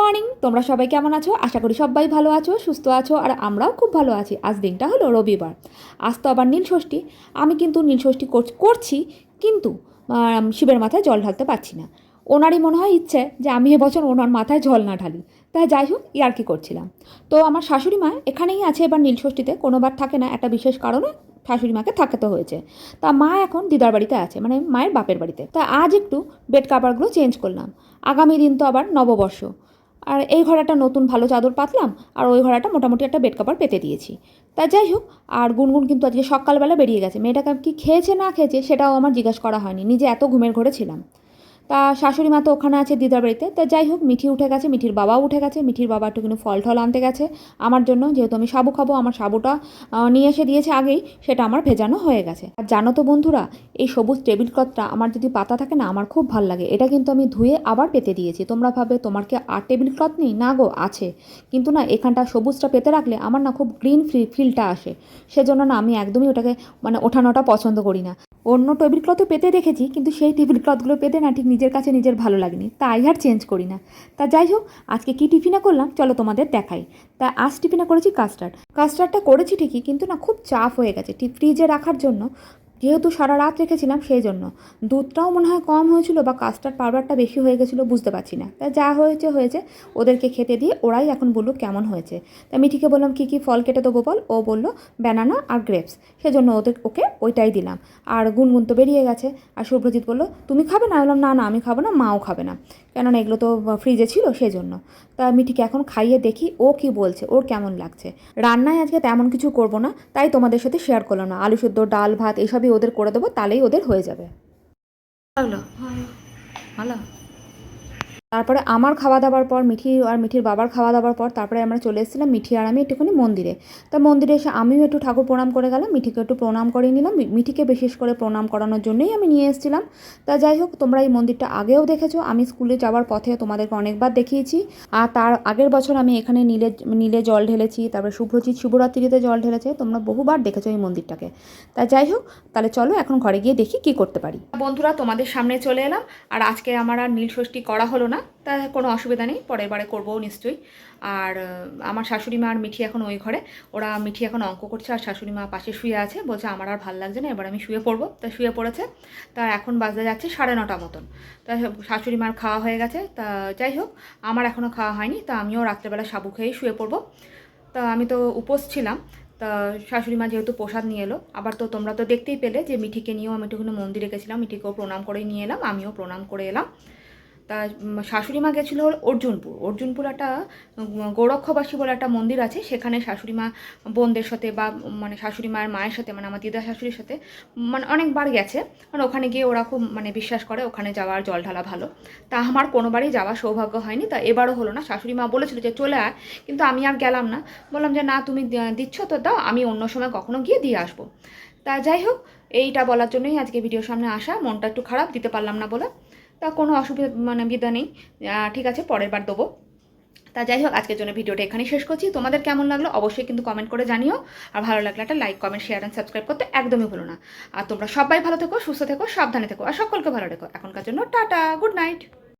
Morning, তোমরা সবাই কেমন আছো? আশা করি সবাই ভালো আছো, সুস্থ আছো, আর আমরাও খুব ভালো আছি। আজ দিনটা হলো রবিবার। আজ তো আবার নীলষষ্ঠী। আমি কিন্তু নীলষষ্ঠী করছি, কিন্তু শিবের মাথায় জল ঢালতে পারছি না। ওনারই মনে হয় ইচ্ছে যে আমি এবছর ওনার মাথায় জল না ঢালি। তাই যাই হোক, ইয়ার্কি করছিলাম। তো আমার শাশুড়ি মা এখানেই আছে এবার নীলষষ্ঠীতে, কোনোবার থাকে না, একটা বিশেষ কারণে শাশুড়ি মাকে থাকতে হয়েছে। তা মা এখন দিদার বাড়িতে আছে, মানে মায়ের বাপের বাড়িতে। তা আজ একটু বেড কাভারগুলো চেঞ্জ করলাম। আগামী দিন তো আবার নববর্ষ। আর এই ঘরে একটা নতুন ভালো চাদর পাতলাম, আর ওই ঘরে একটা মোটামুটি একটা বেড কাভার পেতে দিয়েছি। তা যাই হোক, আর গুনগুন কিন্তু আজকে সকালবেলা বেরিয়ে গেছে। মেয়েটাকে কি খেয়েছে না খেয়েছে সেটাও আমার জিজ্ঞাসা করা হয়নি, নিজে এত ঘুমের ঘরে ছিলাম। তা শাশুড়ি মা তো ওখানে আছে দিদার বাড়িতে। তা যাই হোক, মিঠি উঠে গেছে, মিঠির বাবাও উঠে গেছে। মিঠির বাবা একটুখানি ফল টল আনতে গেছে আমার জন্য, যেহেতু আমি সাবু খাবো। আমার সাবুটা নিয়ে এসে দিয়েছে আগেই, সেটা আমার ভেজানো হয়ে গেছে। আর জানো তো বন্ধুরা, এই সবুজ টেবিল ক্লথটা আমার যদি পাতা থাকে না, আমার খুব ভালো লাগে। এটা কিন্তু আমি ধুয়ে আবার পেতে দিয়েছি। তোমরা ভাবে তোমার কি আর টেবিল ক্লথ নেই? না গো, আছে। কিন্তু না, এখানটা সবুজটা পেতে রাখলে আমার না খুব গ্রিন ফিলটা আসে। সেজন্য না আমি একদমই ওটাকে মানে ওঠানোটা পছন্দ করি না। অন্য টেবিল ক্লথও পেতে দেখেছি, কিন্তু সেই টেবিল ক্লথগুলো পেতে না ঠিক নিজের কাছে নিজের ভালো লাগেনি, তাই আর চেঞ্জ করি না। তা যাই হোক, আজকে কী টিফিনে করলাম চলো তোমাদের দেখাই। তা আজ টিফিনে করেছি কাস্টার্ডটা করেছি ঠিকই, কিন্তু না খুব চাপ হয়ে গেছে ফ্রিজে রাখার জন্য। যেহেতু সারা রাত রেখেছিলাম সেই জন্য দুধটাও মনে হয় কম হয়েছিল, বা কাস্টার্ড পাউডারটা বেশি হয়ে গেছিলো, বুঝতে পারছি না। তা যা হয়েছে হয়েছে, ওদেরকে খেতে দিয়ে ওরাই এখন বললো কেমন হয়েছে। তা মিঠিকে বললাম কী কী ফল কেটে দেবো বল। ও বললো ব্যানানা আর গ্রেপস, সেজন্য ওকে ওইটাই দিলাম। আর গুনগুন তো বেরিয়ে গেছে। আর শুভ্রজিৎ বললো তুমি খাবে না? বললাম না না, আমি খাবো না, মাও খাবে না, কেননা এগুলো তো ফ্রিজে ছিল সেই জন্য। তা মিঠিকে এখন খাইয়ে দেখি ও কি বলছে, ওর কেমন লাগছে। রান্নায় আজকে তেমন কিছু করব না, তাই তোমাদের সাথে শেয়ার করলাম না। আলু সেদ্ধ, ডাল, ভাত এসবই ওদের করে দেবো, তাহলেই ওদের হয়ে যাবে। লাগলো ভালো। তারপরে আমার খাওয়া দাওয়ার পর মিঠি আর মিঠির বাবার খাওয়া দাওয়ার পর তারপরে আমরা চলে এসেছিলাম মিঠি আর আমি একটুখানি মন্দিরে। তা মন্দিরে এসে আমিও একটু ঠাকুর প্রণাম করে গেলাম, মিঠিকে একটু প্রণাম করে নিলাম। মিঠিকে বিশেষ করে প্রণাম করানোর জন্যই আমি নিয়ে এসেছিলাম। তা যাই হোক, তোমরা এই মন্দিরটা আগেও দেখেছো, আমি স্কুলে যাওয়ার পথে তোমাদেরকে অনেকবার দেখিয়েছি। আর তার আগের বছর আমি এখানে নীলে জল ঢেলেছি, তারপরে শুভ্রজিৎ শিবরাত্রিতে জল ঢেলেছে, তোমরা বহুবার দেখেছো এই মন্দিরটাকে। তা যাই হোক, তাহলে চলো এখন ঘরে গিয়ে দেখি কি করতে পারি। বন্ধুরা, তোমাদের সামনে চলে এলাম। আর আজকে আমার আর নীলষষ্ঠী করা হলো না, তা কোনো অসুবিধা নেই, পরের বারে করবো নিশ্চয়ই। আর আমার শাশুড়ি মা আর মিঠি এখন ওই ঘরে, ওরা মিঠি এখন অঙ্ক করছে, আর শাশুড়ি মা পাশে শুয়ে আছে, বলছে আমার আর ভাল লাগছে না, এবার আমি শুয়ে পড়বো। তা শুয়ে পড়েছে। তা এখন বাজতে যাচ্ছে 9:30 মতন। তা শাশুড়ি মার খাওয়া হয়ে গেছে। তা যাই হোক, আমার এখনও খাওয়া হয়নি। তা আমিও রাত্রেবেলা সাবু খেয়েই শুয়ে পড়বো। তা আমি তো উপোস ছিলাম। তা শাশুড়ি মা যেহেতু প্রসাদ নিয়ে এলো, আবার তো তোমরা তো দেখতেই পেলে যে মিঠিকে নিয়েও আমি একটুখানি মন্দিরে গেছিলাম, মিঠিকেও প্রণাম করেই নিয়ে এলাম, আমিও প্রণাম করে এলাম। তা শাশুড়ি মা গেছিলো অর্জুনপুর একটা গৌরক্ষবাসী বলে একটা মন্দির আছে, সেখানে শাশুড়ি মা বোনদের সাথে বা মানে শাশুড়ি মায়ের সাথে, মানে আমার দিদা শাশুড়ির সাথে মানে অনেকবার গেছে। মানে ওখানে গিয়ে ওরা খুব মানে বিশ্বাস করে ওখানে যাওয়ার জল ঢালা ভালো। তা আমার কোনোবারই যাওয়ার সৌভাগ্য হয়নি, তা এবারও হলো না। শাশুড়ি মা বলেছিল যে চলে আয়, কিন্তু আমি আর গেলাম না। বললাম যে না, তুমি দিচ্ছ তো দাও, আমি অন্য সময় কখনো গিয়ে দিয়ে আসবো। তা যাই হোক, এইটা বলার জন্যই আজকে ভিডিওর সামনে আসা। মনটা একটু খারাপ, দিতে পারলাম না বলে। তা কোনো অসুবিধা মানে বিধা নেই, ঠিক আছে, পরের বার দেবো। তা যাই হোক, আজকের জন্য ভিডিওটা এখানেই শেষ করছি। তোমাদের কেমন লাগলো অবশ্যই কিন্তু কমেন্ট করে জানিও। আর ভালো লাগলে একটা like, comment, share and subscribe করতে একদমই ভুলো না। আর তোমরা সবাই ভালো থেকো, সুস্থ থেকো, সাবধানে থেকো, আর সকলকে ভালো রেখো। এখনকার জন্য টাটা, গুড নাইট।